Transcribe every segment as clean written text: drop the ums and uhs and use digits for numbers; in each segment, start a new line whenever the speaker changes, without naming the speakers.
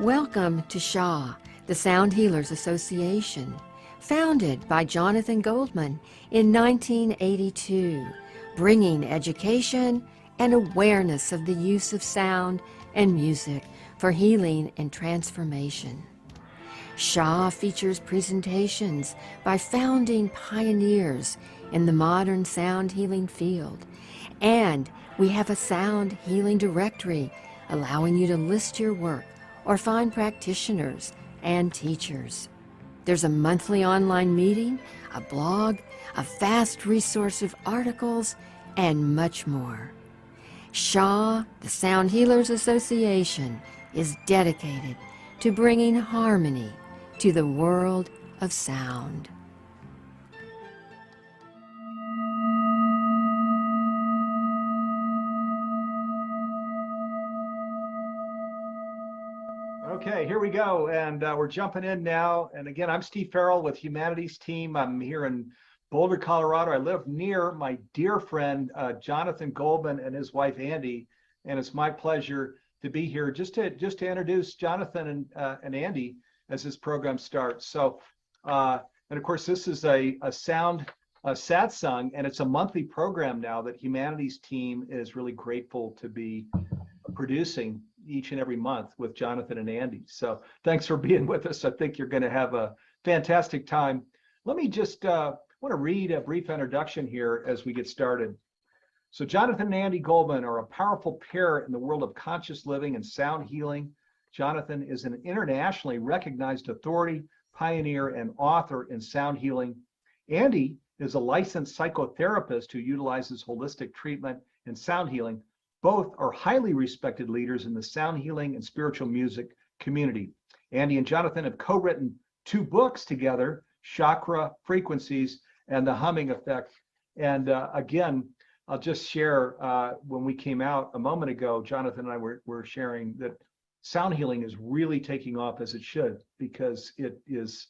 Welcome to SHA, the Sound Healers Association, founded by Jonathan Goldman in 1982, bringing education and awareness of the use of sound and music for healing and transformation. SHA features presentations by founding pioneers in the modern sound healing field, and we have a sound healing directory allowing you to list your work or find practitioners and teachers. There's a monthly online meeting, a blog, a vast resource of articles, and much more. SHA, the Sound Healers Association, is dedicated to bringing harmony to the world of sound.
Okay, here we go, and we're jumping in now. And again, I'm Steve Farrell with Humanities Team. I'm here in Boulder, Colorado. I live near my dear friend Jonathan Goldman and his wife Andi, and it's my pleasure to be here just to introduce Jonathan and Andi as this program starts. So, and of course, this is a sound satsang, and it's a monthly program now that Humanities Team is really grateful to be producing each and every month with Jonathan and Andi. So thanks for being with us. I think you're going to have a fantastic time. Let me just want to read a brief introduction here as we get started. So Jonathan and Andi Goldman are a powerful pair in the world of conscious living and sound healing. Jonathan is an internationally recognized authority, pioneer, and author in sound healing. Andi is a licensed psychotherapist who utilizes holistic treatment and sound healing. Both are highly respected leaders in the sound healing and spiritual music community. Andi and Jonathan have co-written 2 books together, Chakra Frequencies and The Humming Effect. And again, I'll just share, when we came out a moment ago, Jonathan and I were sharing that sound healing is really taking off as it should, because it is,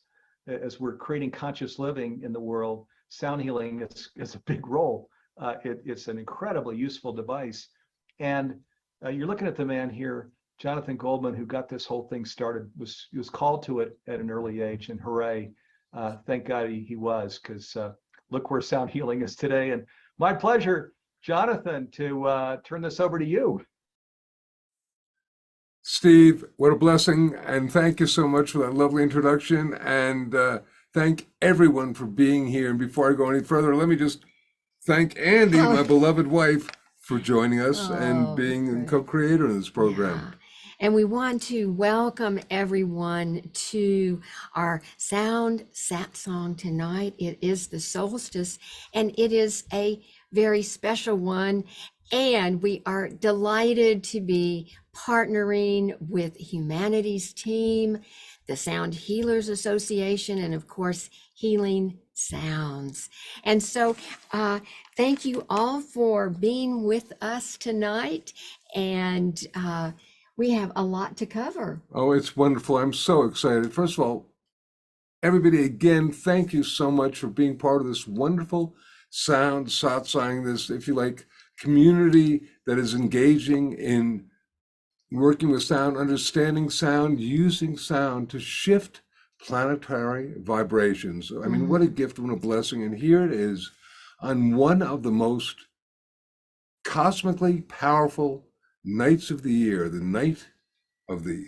as we're creating conscious living in the world, sound healing is a big role. It's an incredibly useful device. And you're looking at the man here, Jonathan Goldman, who got this whole thing started, was called to it at an early age, and hooray, thank God he was, because look where sound healing is today. And my pleasure, Jonathan, to turn this over to you.
Steve, what a blessing, and thank you so much for that lovely introduction, and thank everyone for being here. And before I go any further, let me just thank Andi, my beloved wife, for joining us and being a co-creator in this program.
Yeah. And we want to welcome everyone to our Sound Satsang tonight. It is the solstice, and it is a very special one. And we are delighted to be partnering with Humanities Team, the Sound Healers Association, and of course, Healing Sounds. And so thank you all for being with us tonight. And we have a lot to cover.
Oh, it's wonderful. I'm so excited. First of all, everybody, again, thank you so much for being part of this wonderful sound satsang, this, if you like, community that is engaging in working with sound, understanding sound, using sound to shift planetary vibrations. I mean, what a gift and a blessing. And here it is on one of the most cosmically powerful nights of the year, the night of the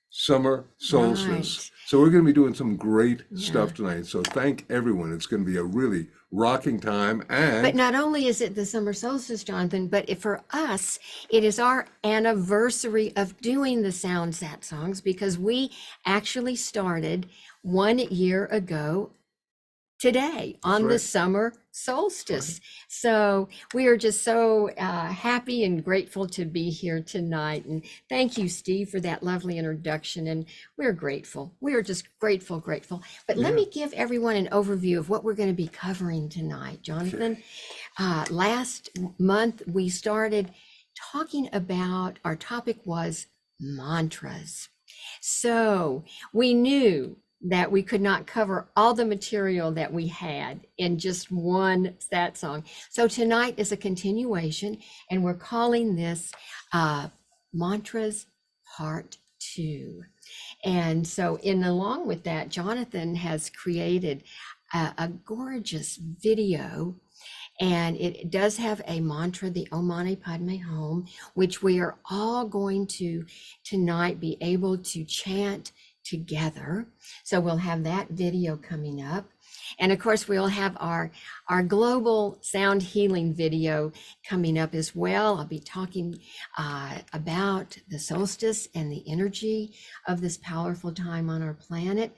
summer solstice. Right. So we're going to be doing some great stuff tonight. So thank everyone. It's going to be a really rocking time.
But not only is it the summer solstice, Jonathan, but for us, it is our anniversary of doing the sound satsangs, because we actually started 1 year ago today on the summer solstice. So we are just so happy and grateful to be here tonight. And thank you, Steve, for that lovely introduction. And we're grateful. We are just grateful. But let me give everyone an overview of what we're going to be covering tonight, Jonathan. Last month, we started talking about, our topic was mantras. So we knew that we could not cover all the material that we had in just one satsang. So tonight is a continuation, and we're calling this Mantras Part 2. And so along with that, Jonathan has created a gorgeous video, and it does have a mantra, the Om Mani Padme Hum, which we are all going to tonight be able to chant together. So we'll have that video coming up. And of course, we'll have our global sound healing video coming up as well. I'll be talking about the solstice and the energy of this powerful time on our planet.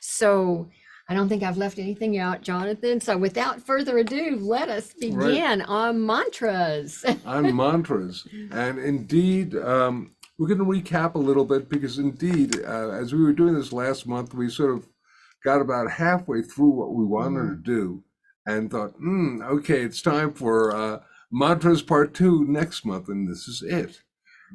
So I don't think I've left anything out, Jonathan. So without further ado, let us begin on mantras.
On mantras. And indeed, we're going to recap a little bit because indeed, as we were doing this last month, we sort of got about halfway through what we wanted to do and thought, okay, it's time for mantras part 2 next month, and this is it.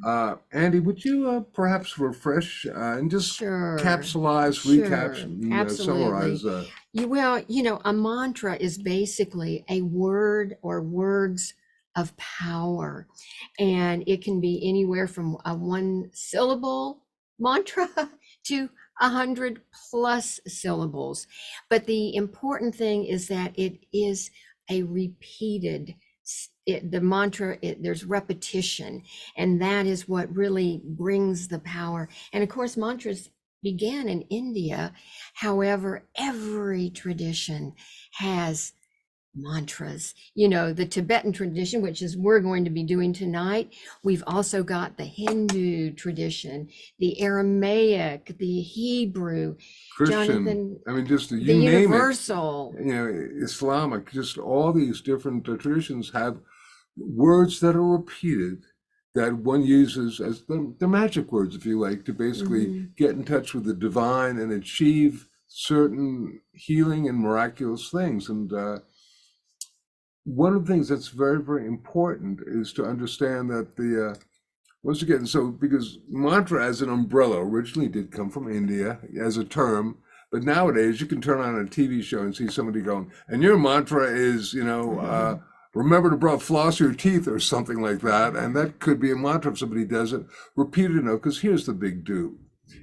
Andi, would you perhaps refresh and just capsulize, recap, summarize?
Well, a mantra is basically a word or words of power, and it can be anywhere from a 1-syllable mantra to 100+ syllables. But the important thing is that it is a repeated the mantra, there's repetition, and that is what really brings the power. And of course, mantras began in India. However, every tradition has mantras. The Tibetan tradition, which is we're going to be doing tonight. We've also got the Hindu tradition, the Aramaic, the Hebrew,
Christian,
Jonathan,
I mean, just
the
you name
universal,
it, Islamic, just all these different traditions have words that are repeated that one uses as the magic words, if you like, to basically get in touch with the divine and achieve certain healing and miraculous things. And one of the things that's very, very important is to understand that once again, so because mantra as an umbrella originally did come from India as a term, but nowadays you can turn on a TV show and see somebody going, and your mantra is, remember to floss your teeth or something like that. And that could be a mantra if somebody does it. Repeat it enough, because here's the big do.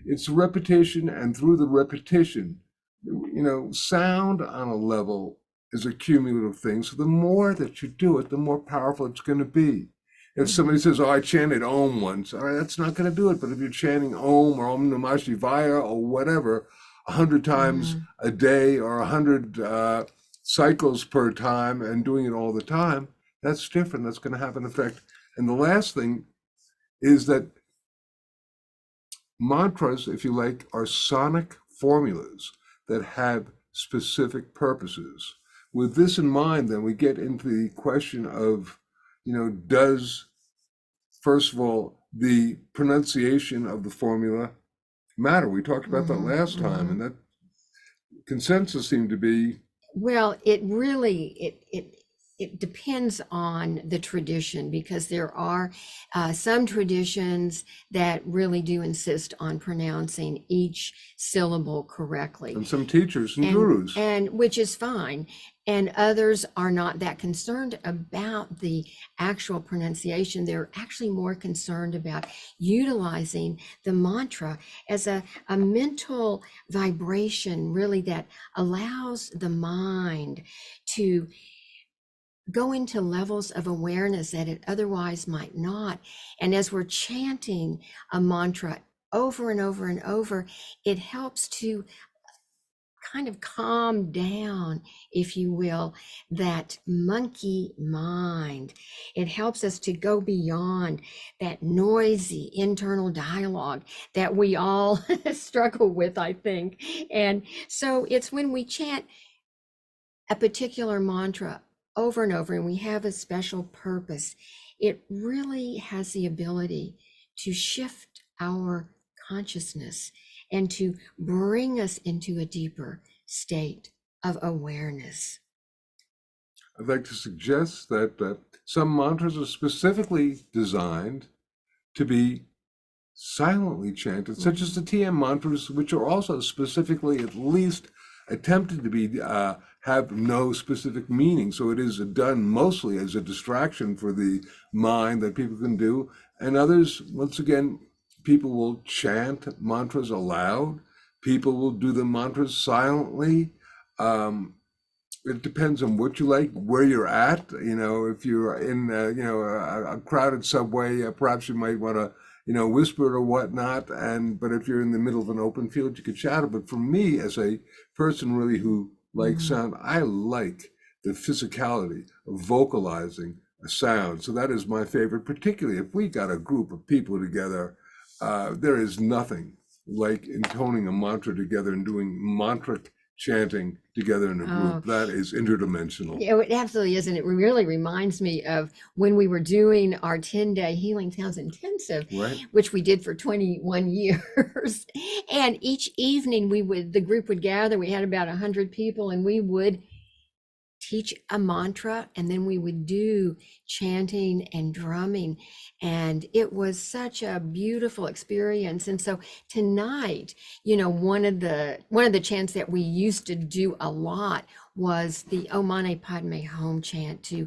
It's repetition, and through the repetition, sound on a level is a cumulative thing. So the more that you do it, the more powerful it's going to be. If somebody says, oh, I chanted Om once, all right, that's not going to do it. But if you're chanting Om or Om Namah Shivaya or whatever, 100 times a day or 100 cycles per time and doing it all the time, that's different. That's going to have an effect. And the last thing is that mantras, if you like, are sonic formulas that have specific purposes. With this in mind, then we get into the question of, does, first of all, the pronunciation of the formula matter? We talked about that last time, and that consensus seemed to be,
well, it really, it depends on the tradition, because there are some traditions that really do insist on pronouncing each syllable correctly.
and some teachers and gurus.
And which is fine. And others are not that concerned about the actual pronunciation. They're actually more concerned about utilizing the mantra as a mental vibration, really, that allows the mind to go into levels of awareness that it otherwise might not. And as we're chanting a mantra over and over and over, it helps to kind of calm down, if you will, that monkey mind. It helps us to go beyond that noisy internal dialogue that we all struggle with, I think. And so it's when we chant a particular mantra over and over, and we have a special purpose, it really has the ability to shift our consciousness and to bring us into a deeper state of awareness.
I'd like to suggest that some mantras are specifically designed to be silently chanted, such as the TM mantras, which are also specifically at least attempted to be have no specific meaning. So it is done mostly as a distraction for the mind that people can do. And others, once again, people will chant mantras aloud. People will do the mantras silently. It depends on what you like, where you're at. If you're in, a crowded subway, perhaps you might want to, whisper it or whatnot. But if you're in the middle of an open field, you could shout it. But for me, as a person really who likes sound, I like the physicality of vocalizing a sound. So that is my favorite, particularly if we got a group of people together. There is nothing like intoning a mantra together and doing mantric chanting together in a group. That is interdimensional.
Yeah, it absolutely is. And it really reminds me of when we were doing our 10-day Healing Sounds Intensive,
Right.
which we did for 21 years. And each evening the group would gather. We had about 100 people, and we would teach a mantra, and then we would do chanting and drumming, and it was such a beautiful experience. And so tonight, one of the chants that we used to do a lot was the Om Mani Padme Hum chant to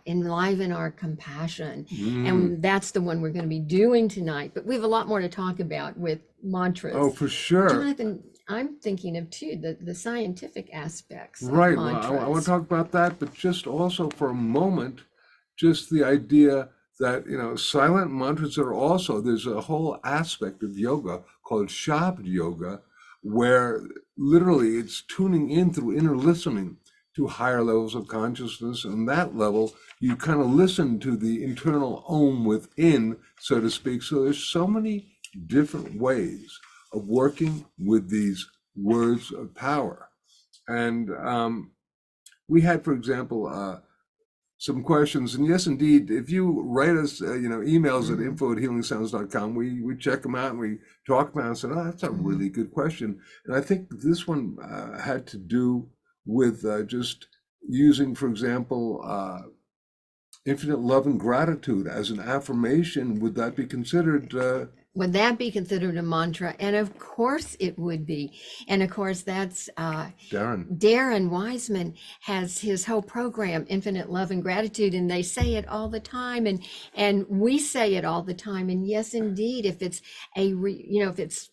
enliven our compassion. And that's the one we're going to be doing tonight. But we have a lot more to talk about with mantras.
Oh, for sure.
Jonathan, I'm thinking of too the scientific aspects
Right.
of
Well,
mantras.
I want to talk about that, but just also for a moment, just the idea that silent mantras are also, there's a whole aspect of yoga called Shabd yoga, where literally it's tuning in through inner listening to higher levels of consciousness. And that level, you kind of listen to the internal Om within, so to speak. So there's so many different ways of working with these words of power. And we had, for example, some questions. And yes, indeed, if you write us, emails at info@healingsounds.com, we check them out and we talk about it and say, oh, that's a really good question. And I think this one had to do with just using, for example, infinite love and gratitude as an affirmation. Would that be considered?
Would that be considered a mantra? And of course it would be. And of course that's Darren Wiseman has his whole program, Infinite Love and Gratitude, and they say it all the time, and we say it all the time. And yes, indeed, if it's if it's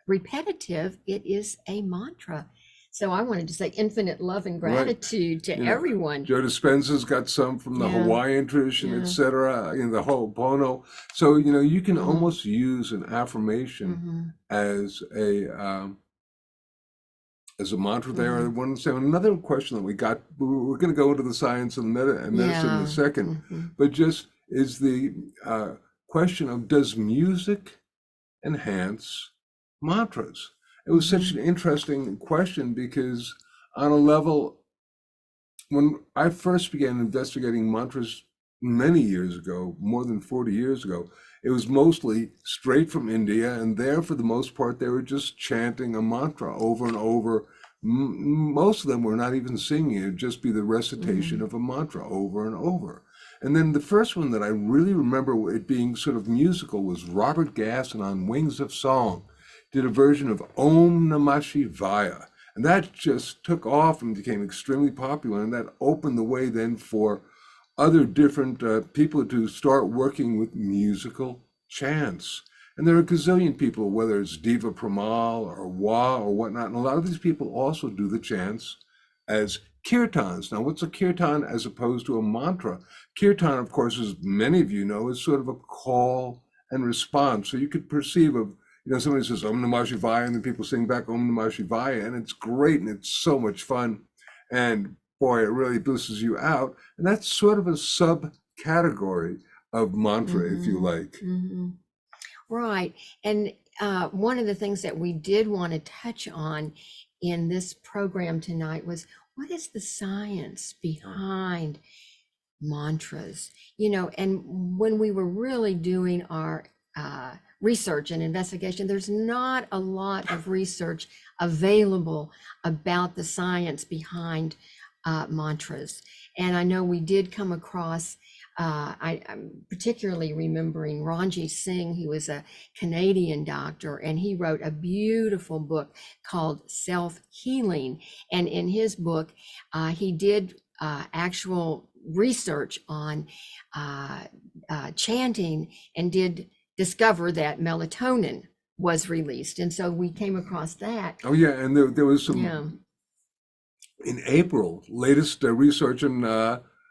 repetitive, it is a mantra. So I wanted to say infinite love and gratitude to everyone.
Joe Dispenza's got some from the Hawaiian tradition, etc. The Ho'oponopono. So you can almost use an affirmation as a mantra there. I want to say another question that we got. We're going to go into the science and medicine in a second, but just is the question of, does music enhance mantras? It was such an interesting question because on a level, when I first began investigating mantras many years ago, more than 40 years ago, it was mostly straight from India, and there for the most part, they were just chanting a mantra over and over. Most of them were not even singing, it would just be the recitation of a mantra over and over. And then the first one that I really remember it being sort of musical was Robert Gasson on Wings of Song. Did a version of Om Namah Shivaya. And that just took off and became extremely popular. And that opened the way then for other different people to start working with musical chants. And there are a gazillion people, whether it's Diva Pramal or Wa or whatnot. And a lot of these people also do the chants as kirtans. Now, what's a kirtan as opposed to a mantra? Kirtan, of course, as many of you know, is sort of a call and response. So you could perceive of, somebody says Om Namah Shivaya, and then people sing back Om Namah Shivaya, and it's great, and it's so much fun. And boy, it really boosts you out. And that's sort of a subcategory of mantra, if you like.
Right. And one of the things that we did want to touch on in this program tonight was, what is the science behind mantras? And when we were really doing our research and investigation, there's not a lot of research available about the science behind mantras. And I know we did come across, I'm particularly remembering Ranjit Singh, who was a Canadian doctor, and he wrote a beautiful book called Self-Healing. And in his book, he did actual research on chanting and did discover that melatonin was released. And so we came across that.
Oh yeah, and there was some
Yeah.
in April. Latest research in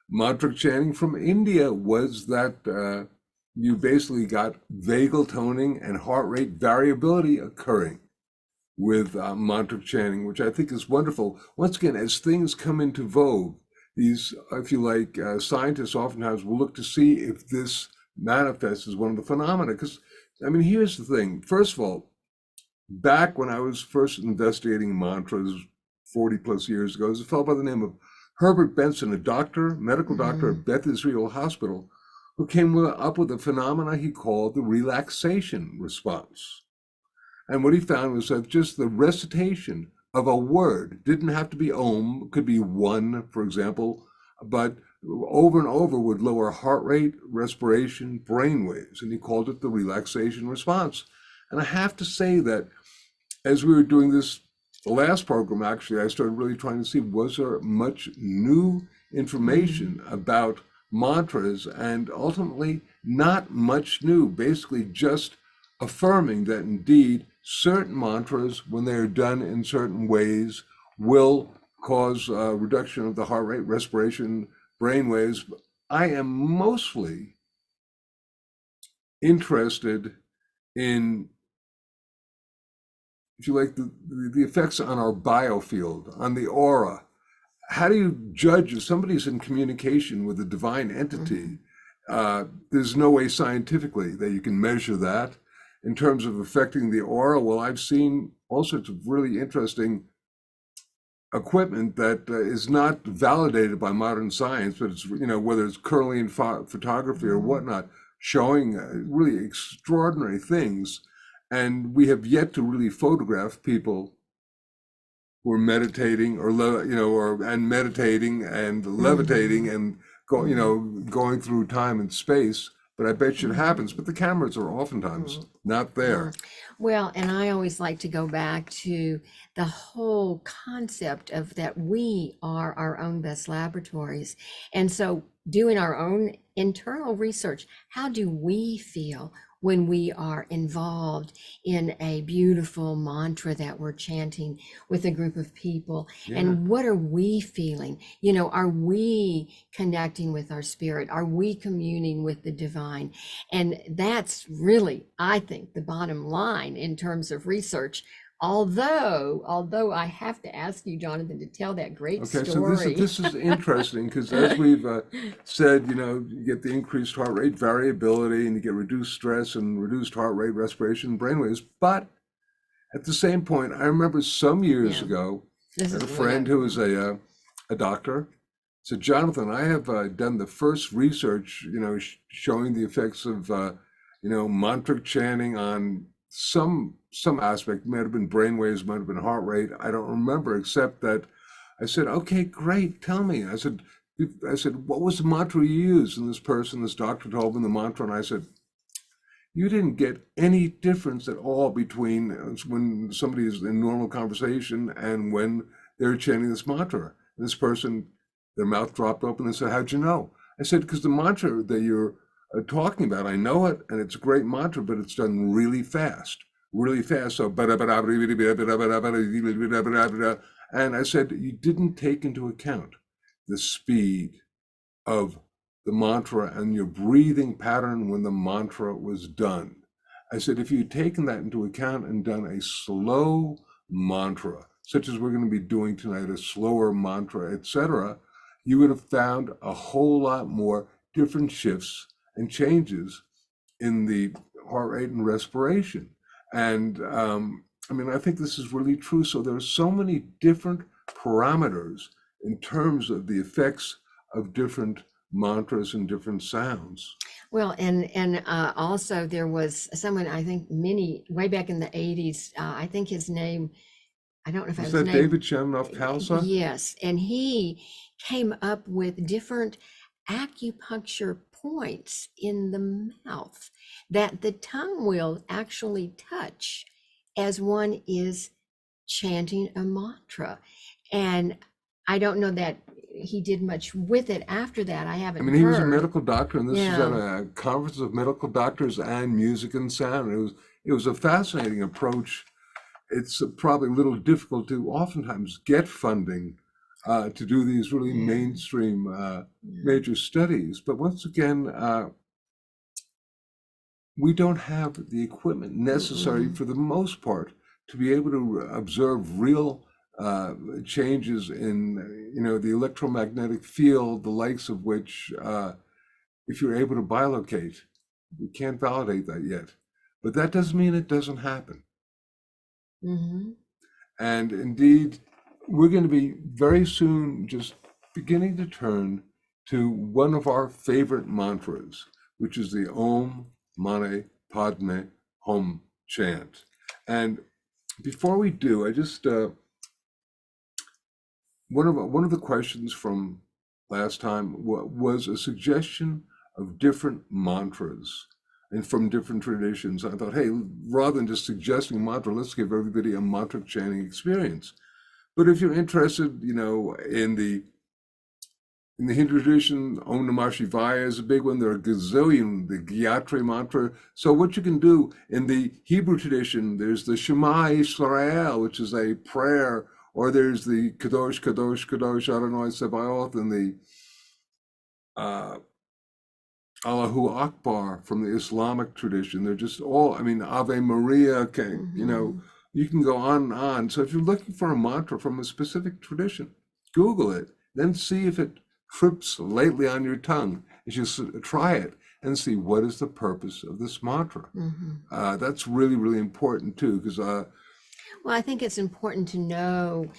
mantra chanting from India was that you basically got vagal toning and heart rate variability occurring with mantra chanting, which I think is wonderful. Once again, as things come into vogue, these, if you like, scientists oftentimes will look to see if this manifests as one of the phenomena. Because, I mean, here's the thing. First of all, back when I was first investigating mantras 40 plus years ago, there's a fellow by the name of Herbert Benson, a doctor, medical doctor at Beth Israel Hospital, who came up with a phenomena he called the relaxation response. And what he found was that just the recitation of a word didn't have to be Om, could be one, for example, but over and over would lower heart rate, respiration, brain waves, and he called it the relaxation response. And I have to say that as we were doing this, the last program, actually, I started really trying to see, was there much new information about mantras, and ultimately not much new, basically just affirming that indeed certain mantras, when they are done in certain ways, will cause a reduction of the heart rate, respiration, brain waves. I am mostly interested in, if you like, the effects on our biofield, on the aura. How do you judge if somebody's in communication with a divine entity? There's no way scientifically that you can measure that. In terms of affecting the aura, well, I've seen all sorts of really interesting equipment that is not validated by modern science, but it's, you know, whether it's Kirlian photography or whatnot, showing really extraordinary things. And we have yet to really photograph people who are meditating or, you know, and meditating and levitating and going through time and space. But I bet you it happens. But the cameras are oftentimes not there.
Well, and I always like to go back to the whole concept of that we are our own best laboratories. And so doing our own internal research, how do we feel when we are involved in a beautiful mantra that we're chanting with a group of people? And what are we feeling? You know, are we connecting with our spirit? Are we communing with the divine? And that's really, I think, the bottom line in terms of research. Although I have to ask you, Jonathan, to tell that great
Okay,
story.
so this is interesting because as we've said, you know, you get the increased heart rate variability and you get reduced stress and reduced heart rate, respiration, brainwaves. But at the same point, I remember some years ago, I had a friend who was a doctor. Said, Jonathan, I have done the first research, you know, showing the effects of, you know, mantra chanting on some aspect. Might have been brainwaves, might have been heart rate. I don't remember, except that I said, okay, great, tell me. I said, what was the mantra you used? And this doctor told me the mantra, and I said, you didn't get any difference at all between when somebody is in normal conversation and when they're chanting this mantra. And this person, their mouth dropped open and said, how'd you know? I said, because the mantra that you're talking about, I know it, and it's a great mantra, but it's done really fast. So, and I said, you didn't take into account the speed of the mantra and your breathing pattern when the mantra was done. I said, if you'd taken that into account and done a slow mantra, such as we're going to be doing tonight, a slower mantra, etc., you would have found a whole lot more different shifts and changes in the heart rate and respiration. And I mean, I think this is really true. So there are so many different parameters in terms of the effects of different mantras and different sounds.
Well, and also there was someone, I think way back in the 80s, I think his name, I don't know if
Was
his
that
name.
David Chen of Khalsa?
Yes, and he came up with different acupuncture points in the mouth that the tongue will actually touch as one is chanting a mantra. And I don't know that he did much with it after that. I haven't
I mean, he was a
heard.
medical doctor, and this is at
Yeah.
a conference of medical doctors and music and sound. It was a fascinating approach. It's probably a little difficult to oftentimes get funding to do these really
Yeah.
mainstream
Yeah.
major studies. But once again, we don't have the equipment necessary
Mm-mm.
for the most part to be able to observe real changes in the electromagnetic field, the likes of which, if you're able to bilocate, we can't validate that yet. But that doesn't mean it doesn't happen.
Mm-hmm.
And indeed, we're going to be very soon just beginning to turn to one of our favorite mantras, which is the Om Mani Padme Hum chant. And before we do, I just one of the questions from last time was a suggestion of different mantras and from different traditions. I thought, hey, rather than just suggesting a mantra, let's give everybody a mantra chanting experience. But if you're interested, in the Hindu tradition, Om Namah Shivaya is a big one. There are a gazillion, the Gayatri mantra. So what you can do in the Hebrew tradition, there's the Shema Yisrael, which is a prayer, or there's the Kadosh, Kadosh, Kadosh, Adonai Sebaoth, and the Allahu Akbar from the Islamic tradition. They're just all, Ave Maria,
Mm-hmm.
you can go on and on. So if you're looking for a mantra from a specific tradition, Google it, then see if it trips lightly on your tongue. You just try it and see what is the purpose of this mantra.
Mm-hmm.
That's really, really important too, because
Well, I think it's important to know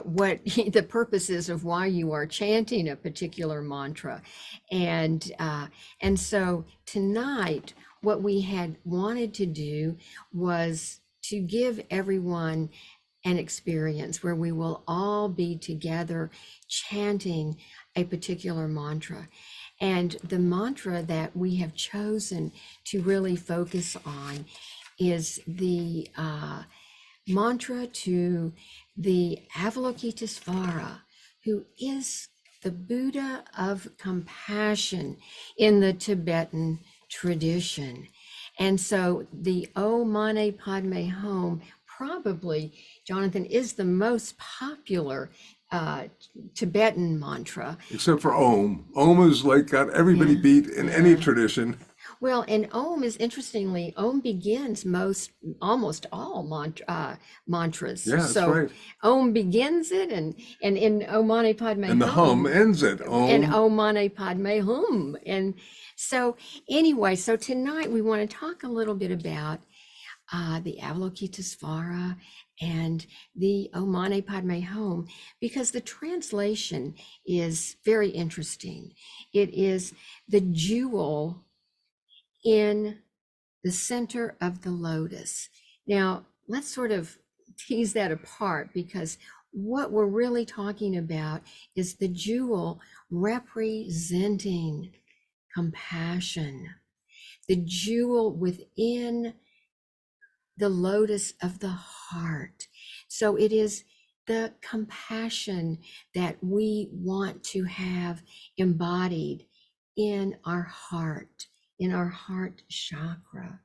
what the purpose is of why you are chanting a particular mantra, and so tonight, what we had wanted to do was to give everyone an experience where we will all be together chanting a particular mantra. And the mantra that we have chosen to really focus on is the mantra to the Avalokitesvara, who is the Buddha of compassion in the Tibetan tradition. And so the Om Mani Padme Hum probably, Jonathan, is the most popular Tibetan mantra.
except for Om. Om is like got everybody
Yeah,
beat in any
yeah.
tradition.
Well, and Om is interestingly, Om begins almost all mantras.
Yeah, that's
So
right.
Om begins it, and in Om Mani Padme
And the hum
Hum,
ends it.
and
Om.
Om Mani Padme Hum. And so anyway, so tonight we want to talk a little bit about the Avalokitesvara and the Om Mani Padme Hum, because the translation is very interesting. It is the jewel in the center of the lotus. Now, let's sort of tease that apart, because what we're really talking about is the jewel representing compassion, the jewel within the lotus of the heart. So it is the compassion that we want to have embodied in our heart chakra.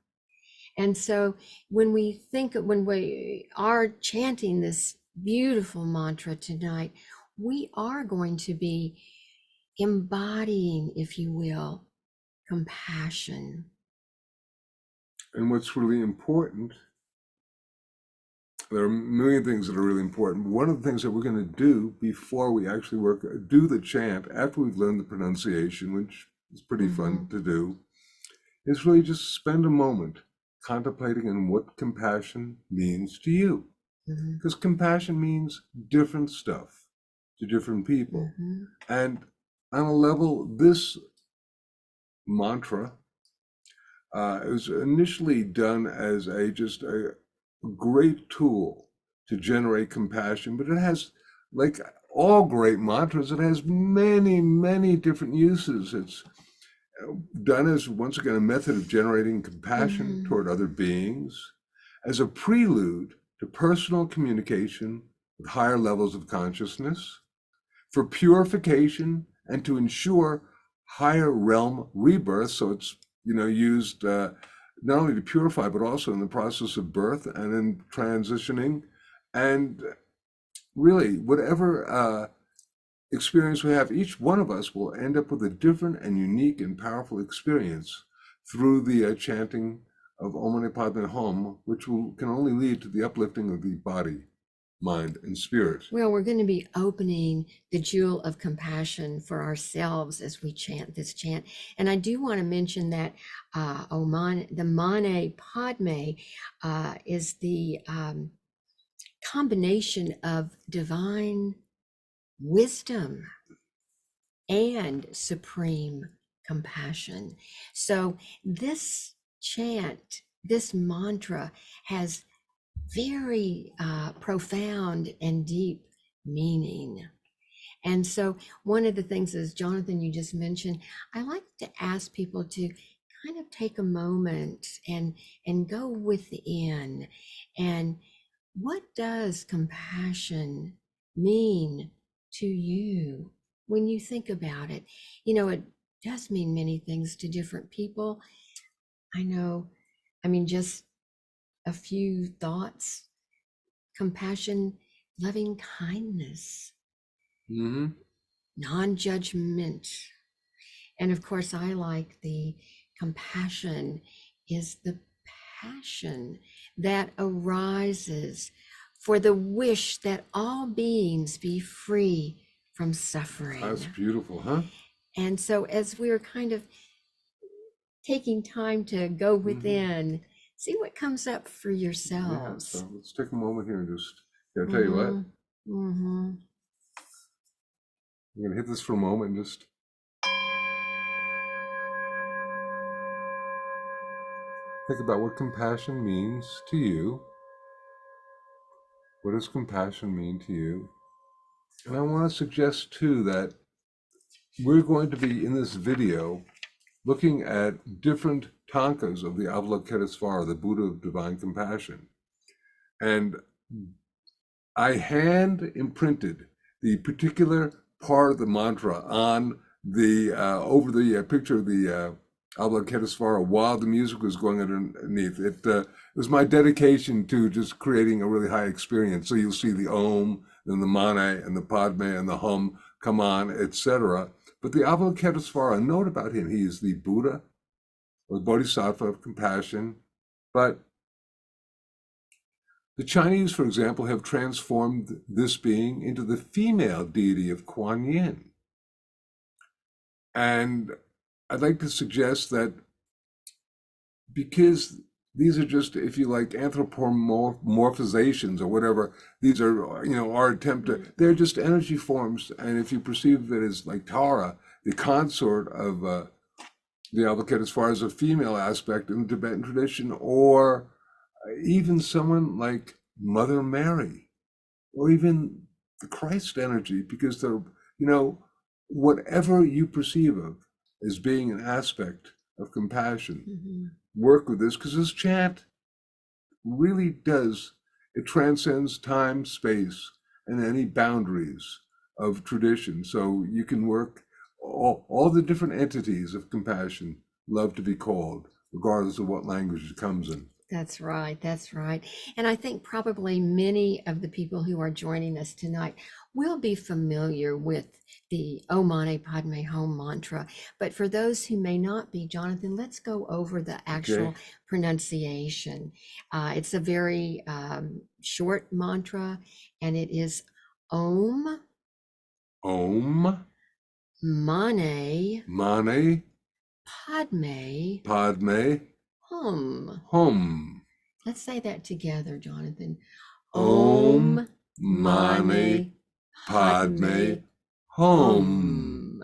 And so when we are chanting this beautiful mantra tonight, we are going to be embodying, if you will, compassion.
And what's really important, there are a million things that are really important. But one of the things that we're going to do before we actually do the chant, after we've learned the pronunciation, which is pretty fun to do, is really just spend a moment contemplating on what compassion means to you. Because compassion means different stuff to different people. And on a level, this mantra it was initially done as just a great tool to generate compassion, but it has, like all great mantras, it has many, many different uses. It's done as, once again, a method of generating compassion toward other beings, as a prelude to personal communication with higher levels of consciousness, for purification and to ensure higher realm rebirth. So it's, used not only to purify, but also in the process of birth and in transitioning. And really, whatever experience we have, each one of us will end up with a different and unique and powerful experience through the chanting of Om Mani Padme Hum, which can only lead to the uplifting of the body, mind, and spirit.
Well, we're going to be opening the jewel of compassion for ourselves as we chant this chant. And I do want to mention that the Mani Padme is the combination of divine wisdom and supreme compassion. So this chant, this mantra has very profound and deep meaning. And so one of the things is, Jonathan, you just mentioned, I like to ask people to kind of take a moment and go within. And what does compassion mean to you when you think about it? It does mean many things to different people. I know, just a few thoughts: compassion, loving kindness, non-judgment. And of course, I like the compassion is the passion that arises for the wish that all beings be free from suffering.
That's beautiful, huh?
And so as we're kind of taking time to go within, see what comes up for yourselves.
Yeah, so let's take a moment here and just, I'll tell you what, I'm going to hit this for a moment and just think about what compassion means to you. What does compassion mean to you? And I want to suggest too that we're going to be in this video looking at different tankas of the Avalokitesvara, the Buddha of Divine Compassion. And I hand imprinted the particular part of the mantra on the over the picture of the Avalokitesvara while the music was going underneath. It was my dedication to just creating a really high experience. So you'll see the Om, then the Mani, and the Padme, and the Hum come on, etc. But the Avalokitesvara, note about him, he is the Buddha, or the Bodhisattva of compassion. But the Chinese, for example, have transformed this being into the female deity of Kuan Yin. And I'd like to suggest that because these are just, if you like, anthropomorphizations or whatever, these are, our attempt to, they're just energy forms. And if you perceive it as like Tara, the consort of the Avalokitesvara as a female aspect in the Tibetan tradition, or even someone like Mother Mary, or even the Christ energy, because they're, whatever you perceive of as being an aspect of compassion, work with this, because this chant really does, it transcends time, space, and any boundaries of tradition. So you can work all the different entities of compassion love to be called, regardless of what language it comes in.
That's right. That's right. And I think probably many of the people who are joining us tonight will be familiar with the Om Mani Padme Hum mantra. But for those who may not be, Jonathan, let's go over the actual pronunciation. It's a very short mantra, and it is Om Mani
Padme Hum.
Let's say that together, Jonathan.
Om Mani Padme Hum.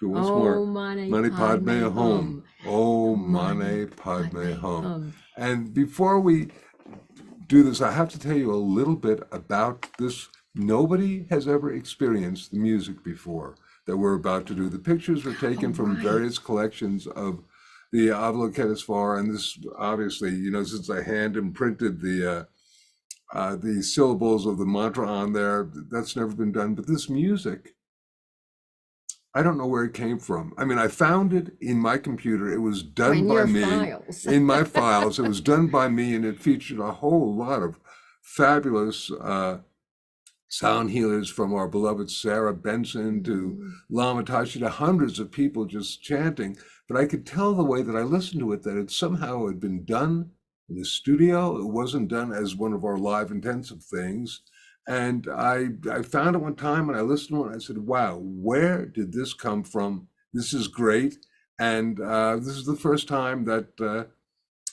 Do once more.
Om
Mani Padme Hum. Om Mani Padme Hum. And before we do this, I have to tell you a little bit about this. Nobody has ever experienced the music before that we're about to do. The pictures were taken from various collections of the Avalokitesvara, and this obviously, since I hand imprinted the the syllables of the mantra on there. That's never been done. But this music, I don't know where it came from. I mean, I found it in my computer. It was done
in
by
your
me,
files.
in my files. It was done by me, and it featured a whole lot of fabulous sound healers, from our beloved Sarah Benson to Lama Tashi to hundreds of people just chanting. But I could tell the way that I listened to it that it somehow had been done in the studio. It wasn't done as one of our live intensive things. And I found it one time and I listened to it and I said, wow, where did this come from? This is great. And this is the first time that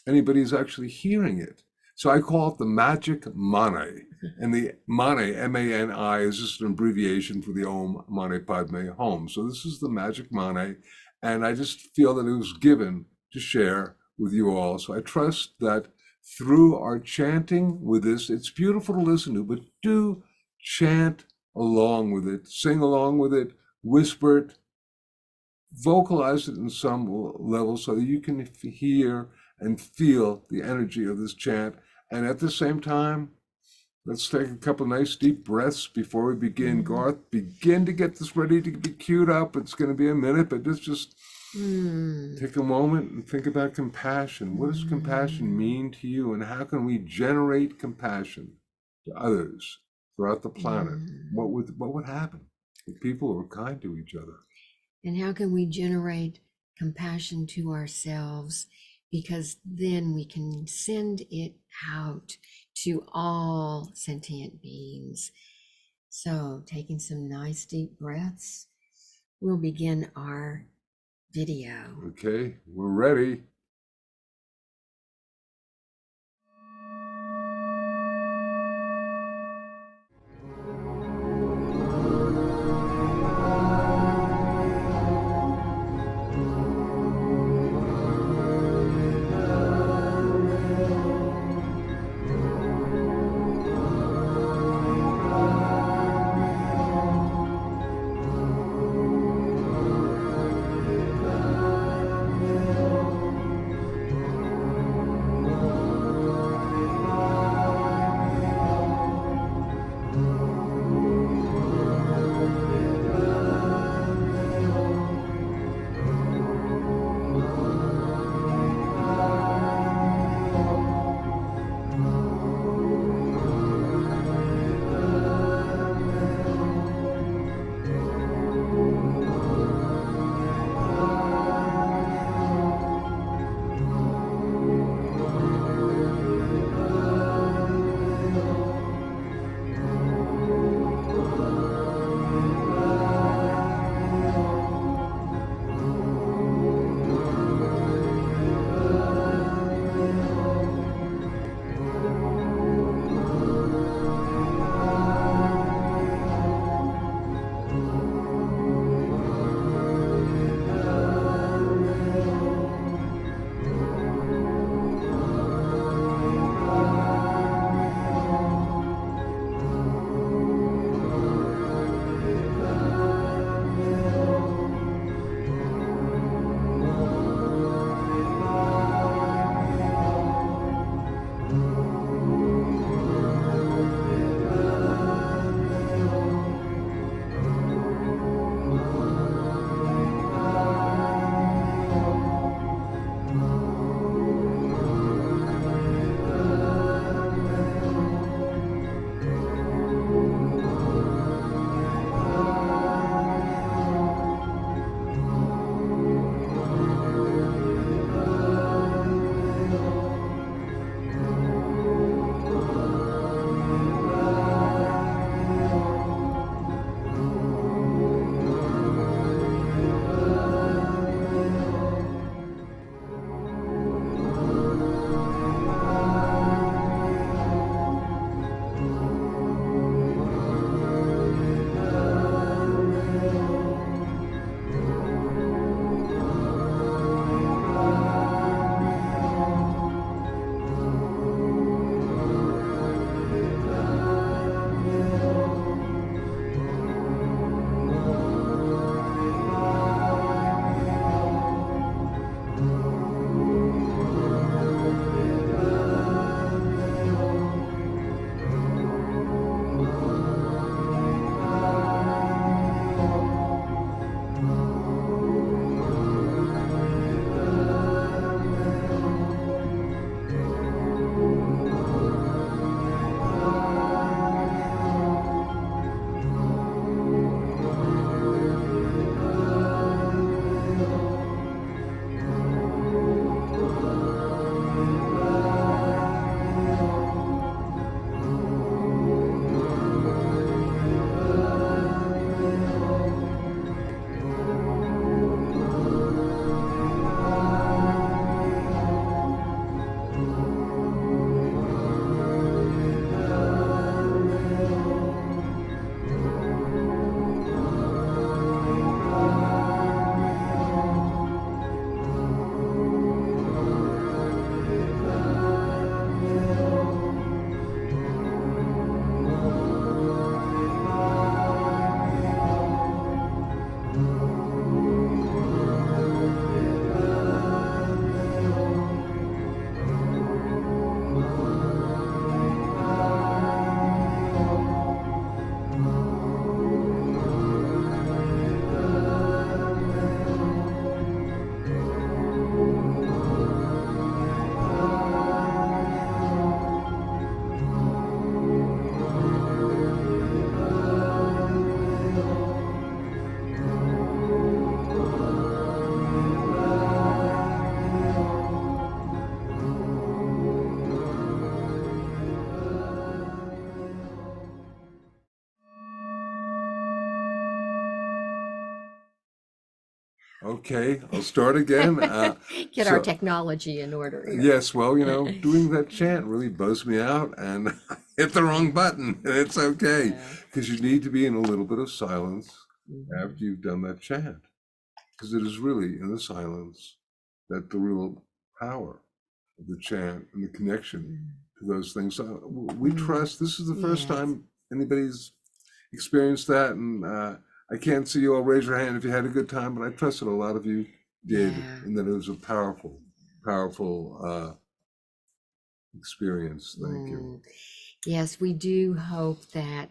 anybody's actually hearing it. So I call it the Magic Mani. And the Mani, M-A-N-I, is just an abbreviation for the Om Mani Padme Hum. So this is the Magic Mani. And I just feel that it was given to share with you all. So I trust that through our chanting with this, it's beautiful to listen to, but do chant along with it, sing along with it, whisper it, vocalize it in some level so that you can hear and feel the energy of this chant. And at the same time, let's take a couple nice deep breaths before we begin. Garth, begin to get this ready to be queued up. It's going to be a minute, but let's just take a moment and think about compassion. What does compassion mean to you, and how can we generate compassion to others throughout the planet? What would happen if people were kind to each other?
And how can we generate compassion to ourselves? Because then we can send it out to all sentient beings. So, taking some nice deep breaths, we'll begin our video.
Okay, we're ready. okay, I'll start again.
Get our
So,
technology in order here.
yes, well, doing that chant really buzzed me out and I hit the wrong button. And it's okay
Yeah.
because you need to be in a little bit of silence
Mhm.
after you've done that chant because it is really in the silence that the real power of the chant and the connection to those things. We trust this is the first
Yes.
time anybody's experienced that. And I can't see you all raise your hand if you had a good time, but I trust that a lot of you did
Yeah.
and that it was a powerful, powerful experience. Thank you.
Mm. Yes, we do hope that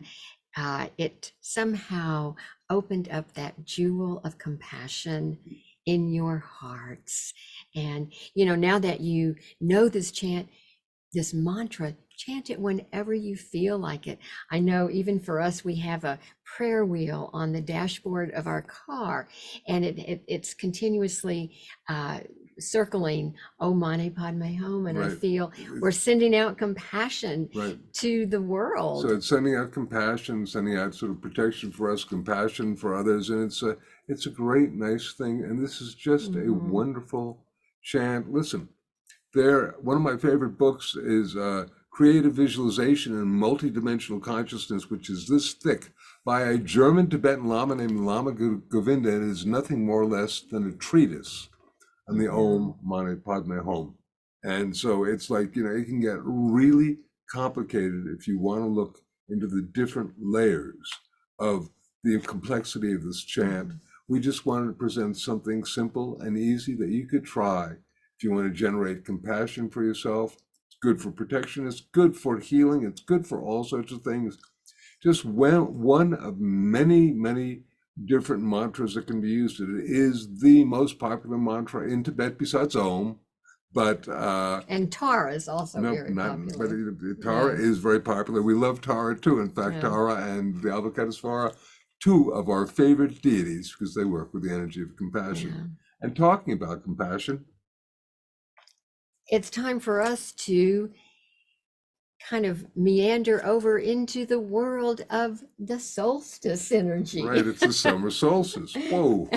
it somehow opened up that jewel of compassion in your hearts. And, now that you know this chant, this mantra, chant it whenever you feel like it. I know even for us, we have a prayer wheel on the dashboard of our car, and it's continuously circling Om Mani Padme Hum, and I
Right.
feel we're sending out compassion
Right.
to the world.
So it's sending out compassion, sending out sort of protection for us, compassion for others, and it's a great, nice thing. And this is just a wonderful chant. Listen, one of my favorite books is Creative Visualization and Multidimensional Consciousness, which is this thick, by a German Tibetan Lama named Lama Govinda, and it is nothing more or less than a treatise on the Om Mani Padme Hum. And so it's like, it can get really complicated if you want to look into the different layers of the complexity of this chant. We just wanted to present something simple and easy that you could try if you want to generate compassion for yourself. It's good for protection. It's good for healing. It's good for all sorts of things. Just one of many, many different mantras that can be used. It is the most popular mantra in Tibet besides Om, but
And Tara is also very popular.
But Tara is very popular. We love Tara too. In fact, Tara and the Avalokitesvara, two of our favorite deities because they work with the energy of compassion. And talking about compassion,
it's time for us to kind of meander over into the world of the solstice energy.
Right, it's the summer solstice. Whoa.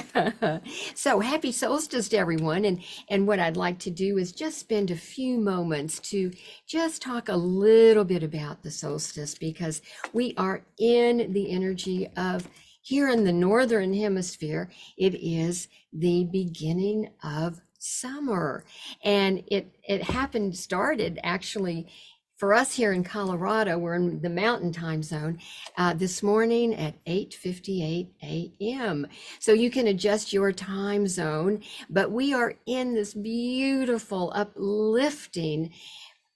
So happy solstice to everyone. And what I'd like to do is just spend a few moments to just talk a little bit about the solstice, because we are in the energy of, here in the Northern Hemisphere, it is the beginning of summer. And it started actually for us here in Colorado. We're in the mountain time zone this morning at 8:58 a.m. So you can adjust your time zone, but we are in this beautiful, uplifting,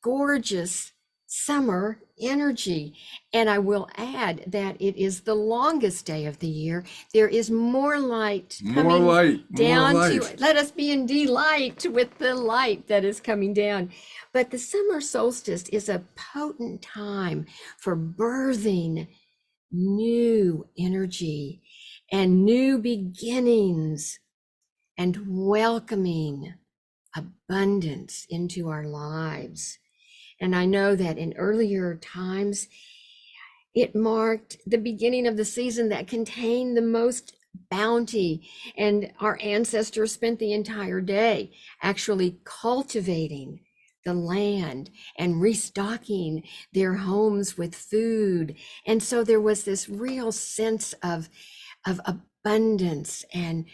gorgeous summer energy. And I will add that it is the longest day of the year. There is more light coming down to let us be in delight with the light that is coming down. But the summer solstice is a potent time for birthing new energy and new beginnings and welcoming abundance into our lives. And I know that in earlier times, it marked the beginning of the season that contained the most bounty. And our ancestors spent the entire day actually cultivating the land and restocking their homes with food. And so there was this real sense of abundance and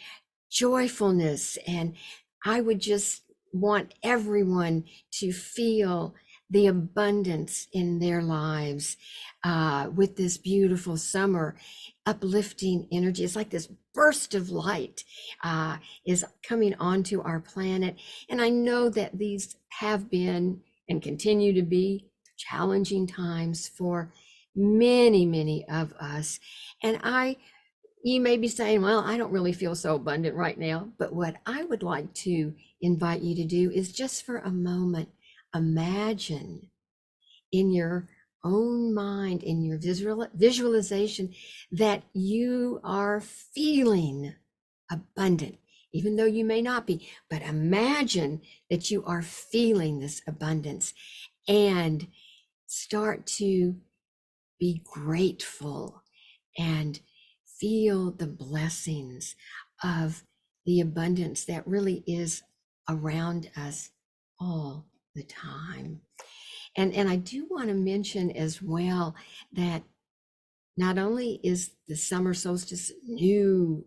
joyfulness. And I would just want everyone to feel the abundance in their lives with this beautiful summer uplifting energy. It's like this burst of light is coming onto our planet. And I know that these have been and continue to be challenging times for many, many of us. And you may be saying, well, I don't really feel so abundant right now. But what I would like to invite you to do is just for a moment, imagine in your own mind, in your visualization, that you are feeling abundant, even though you may not be. But imagine that you are feeling this abundance and start to be grateful and feel the blessings of the abundance that really is around us all the time. And I do want to mention as well that not only is the summer solstice new,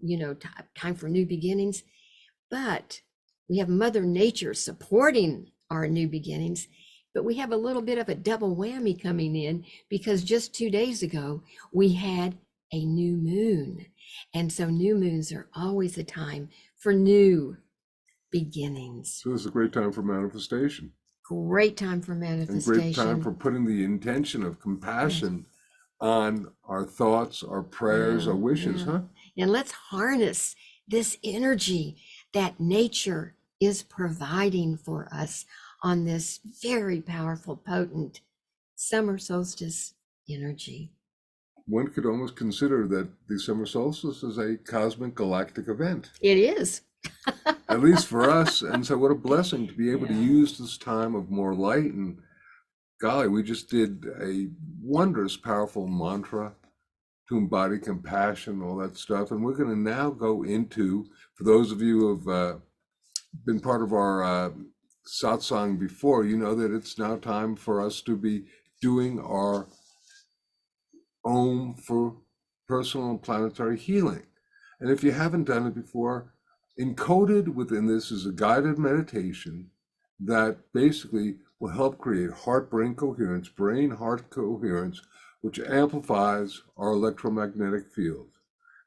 time for new beginnings, but we have Mother Nature supporting our new beginnings, but we have a little bit of a double whammy coming in because just 2 days ago, we had a new moon. And so new moons are always a time for new beginnings.
So this is a great time for manifestation.
Great time for
And
manifestation.
great time for putting the intention of compassion on our thoughts, our prayers, our wishes, huh?
And let's harness this energy that nature is providing for us on this very powerful, potent summer solstice energy.
One could almost consider that the summer solstice is a cosmic galactic event.
It is.
At least for us. And so what a blessing to be able to use this time of more light. And golly, we just did a wondrous, powerful mantra to embody compassion, all that stuff. And we're going to now go into, for those of you who have been part of our satsang before, you know that it's now time for us to be doing our Om for personal and planetary healing. And if you haven't done it before, encoded within this is a guided meditation that basically will help create heart-brain coherence, brain-heart coherence, which amplifies our electromagnetic field.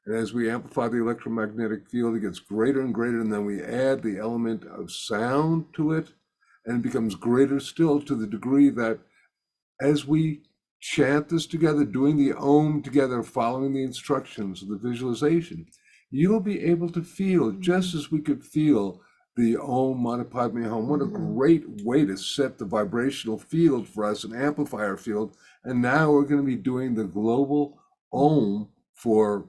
And as we amplify the electromagnetic field, it gets greater and greater, and then we add the element of sound to it, and it becomes greater still to the degree that as we chant this together, doing the Om together, following the instructions of the visualization, you'll be able to feel, just as we could feel the Om Mani Padme Hum. What a great way to set the vibrational field for us and amplify our field. And now we're going to be doing the global Om for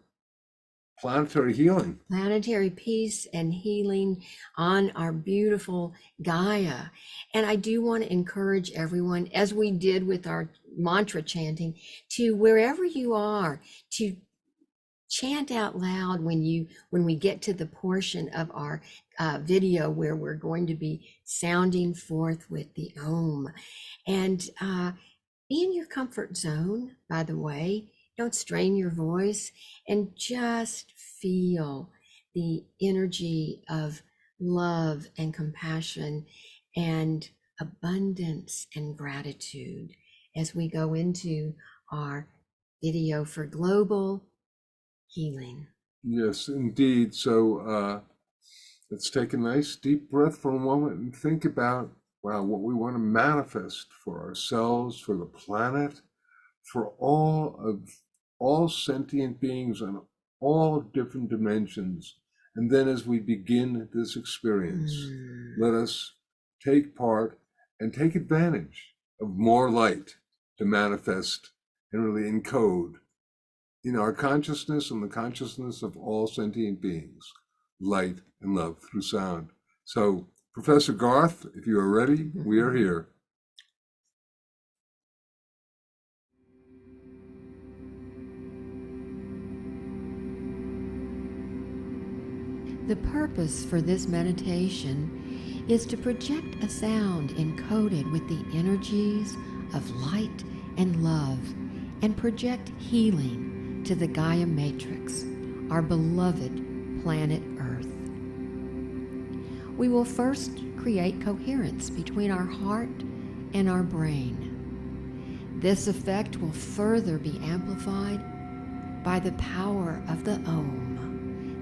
planetary healing.
Planetary peace and healing on our beautiful Gaia. And I do want to encourage everyone, as we did with our mantra chanting, to wherever you are, to chant out loud when we get to the portion of our video where we're going to be sounding forth with the Om. And be in your comfort zone, by the way. Don't strain your voice, and just feel the energy of love and compassion and abundance and gratitude as we go into our video for global healing.
Yes, indeed. So let's take a nice deep breath for a moment and think about, wow, what we want to manifest for ourselves, for the planet, for all sentient beings on all different dimensions. And then as we begin this experience, let us take part and take advantage of more light to manifest and really encode in our consciousness and the consciousness of all sentient beings, light and love through sound. So, Professor Garth, if you are ready, we are here.
The purpose for this meditation is to project a sound encoded with the energies of light and love, and project healing to the Gaia matrix, our beloved planet Earth. We will first create coherence between our heart and our brain. This effect will further be amplified by the power of the Om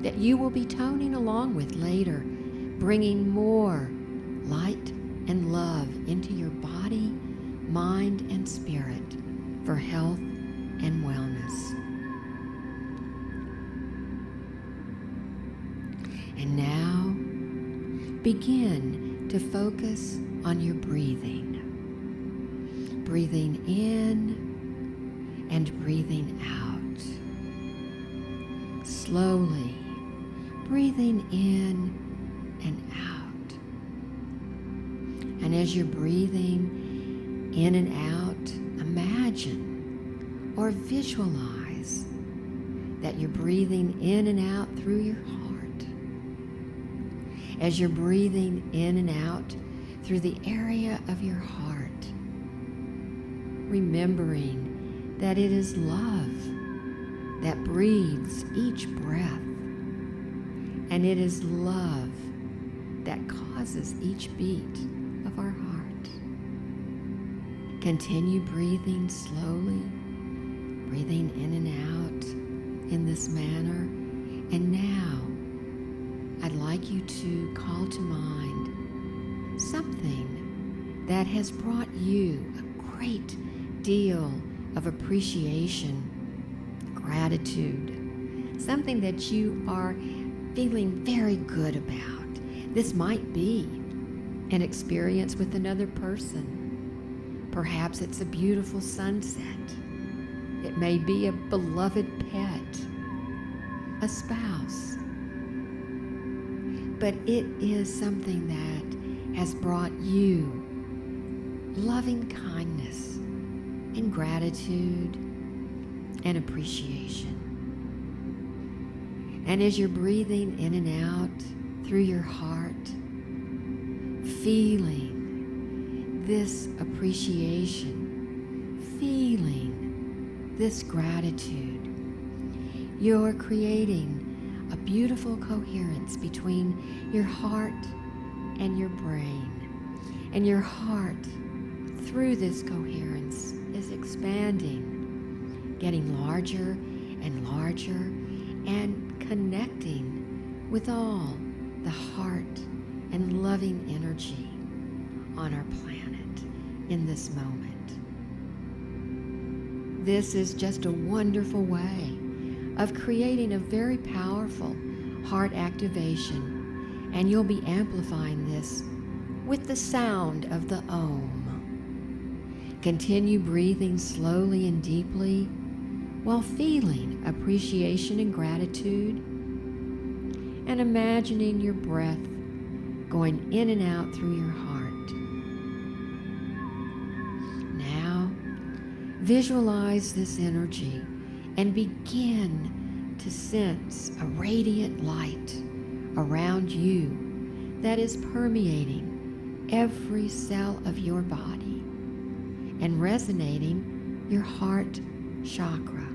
that you will be toning along with later, bringing more light and love into your body, mind, and spirit for health and wellness. And now, begin to focus on your breathing. Breathing in and breathing out. Slowly breathing in and out. And as you're breathing in and out, imagine or visualize that you're breathing in and out through your heart. as you're breathing in and out through the area of your heart, remembering that it is love that breathes each breath, and it is love that causes each beat of our heart. Continue breathing slowly, breathing in and out in this manner. And now, I'd like you to call to mind something that has brought you a great deal of appreciation, gratitude, something that you are feeling very good about. This might be an experience with another person. Perhaps it's a beautiful sunset. It may be a beloved pet, a spouse. But it is something that has brought you loving kindness and gratitude and appreciation. And as you're breathing in and out through your heart, feeling this appreciation, feeling this gratitude, you're creating a beautiful coherence between your heart and your brain. And your heart, through this coherence, is expanding, getting larger and larger, and connecting with all the heart and loving energy on our planet in this moment. This is just a wonderful way of creating a very powerful heart activation, and you'll be amplifying this with the sound of the Om. Continue breathing slowly and deeply while feeling appreciation and gratitude, and imagining your breath going in and out through your heart. Now, visualize this energy and begin to sense a radiant light around you that is permeating every cell of your body and resonating your heart chakra.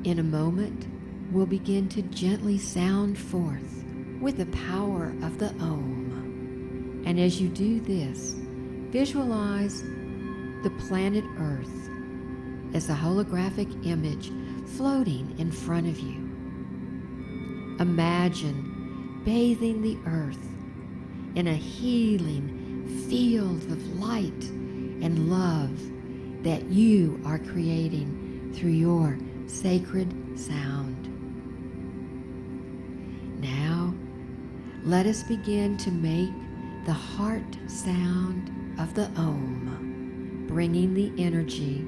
In a moment, we'll begin to gently sound forth with the power of the Om. And as you do this, visualize the planet Earth as a holographic image floating in front of you. Imagine bathing the Earth in a healing field of light and love that you are creating through your sacred sound. Now, let us begin to make the heart sound of the Om, bringing the energy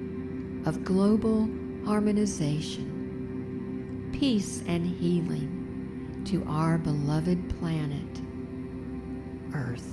of global harmonization, peace and healing to our beloved planet, Earth.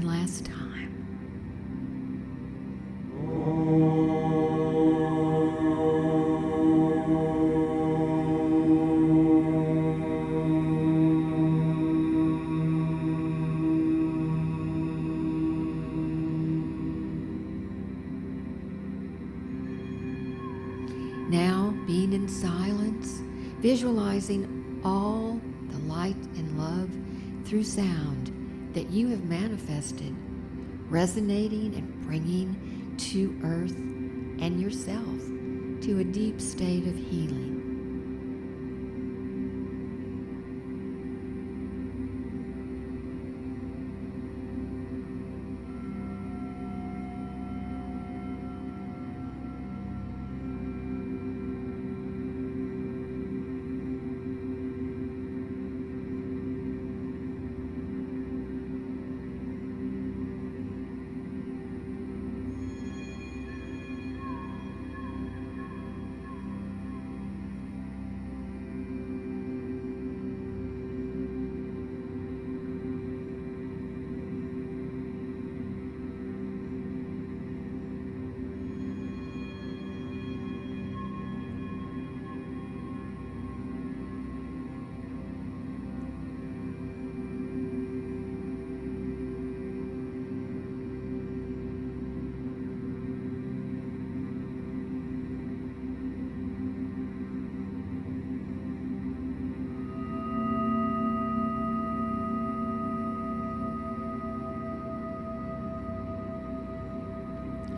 one last time. Now, being in silence, visualizing all the light and love through sound that you have manifested, resonating and bringing to Earth and yourself to a deep state of healing.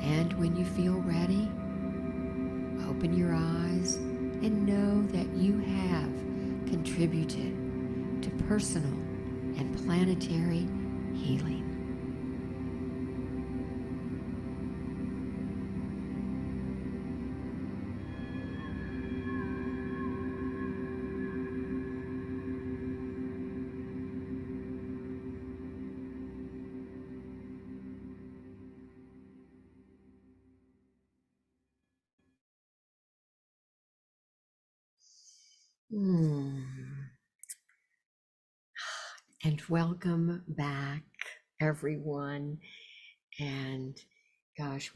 And when you feel ready, open your eyes and know that you have contributed to personal and planetary healing. And welcome back, everyone. And gosh,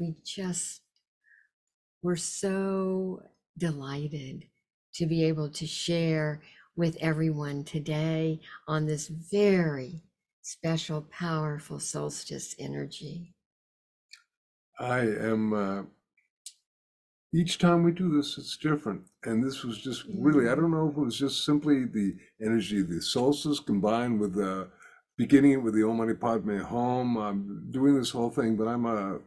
we're so delighted to be able to share with everyone today on this very special, powerful solstice energy.
I am, each time we do this, it's different. And this was just really, I don't know if it was just simply the energy of the solstice combined with beginning it with the Om Mani Padme Hum. I'm doing this whole thing, but I'm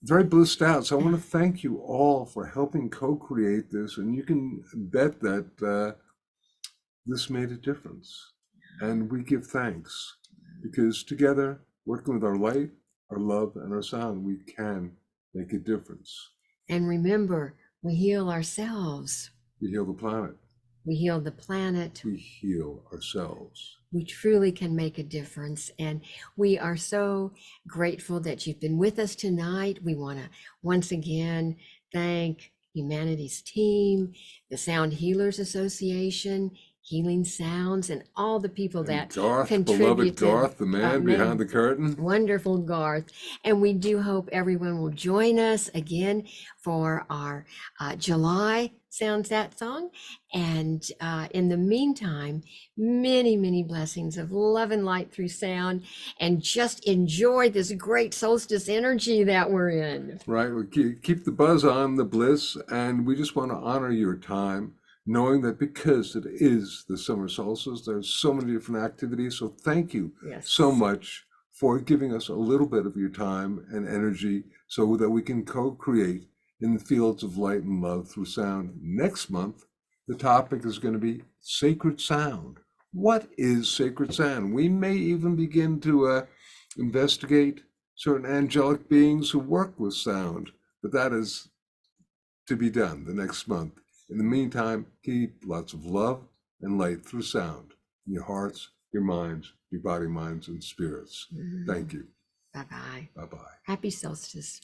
very blissed out. So I want to thank you all for helping co-create this. And you can bet that this made a difference. And we give thanks because together, working with our light, our love, and our sound, we can make a difference.
And remember, we heal ourselves.
We heal the planet.
We heal the planet.
We heal ourselves.
We truly can make a difference. And we are so grateful that you've been with us tonight. We want to once again thank Humanity's team, the Sound Healers Association, Healing Sounds, and all the people that
Garth,
contributed.
beloved Garth, the man behind the curtain.
Wonderful Garth. And we do hope everyone will join us again for our July Sound Satsang. And in the meantime, many, many blessings of love and light through sound, and just enjoy this great solstice energy that we're in.
Right. We keep the buzz on, the bliss, and we just want to honor your time, knowing that because it is the summer solstice, there's so many different activities. So thank you so much for giving us a little bit of your time and energy so that we can co-create in the fields of light and love through sound. Next month, the topic is going to be sacred sound. What is sacred sound? We may even begin to investigate certain angelic beings who work with sound, but that is to be done the next month. In the meantime, keep lots of love and light through sound in your hearts, your minds, your body, minds, and spirits. Thank you.
Bye-bye.
Bye-bye.
Happy solstice.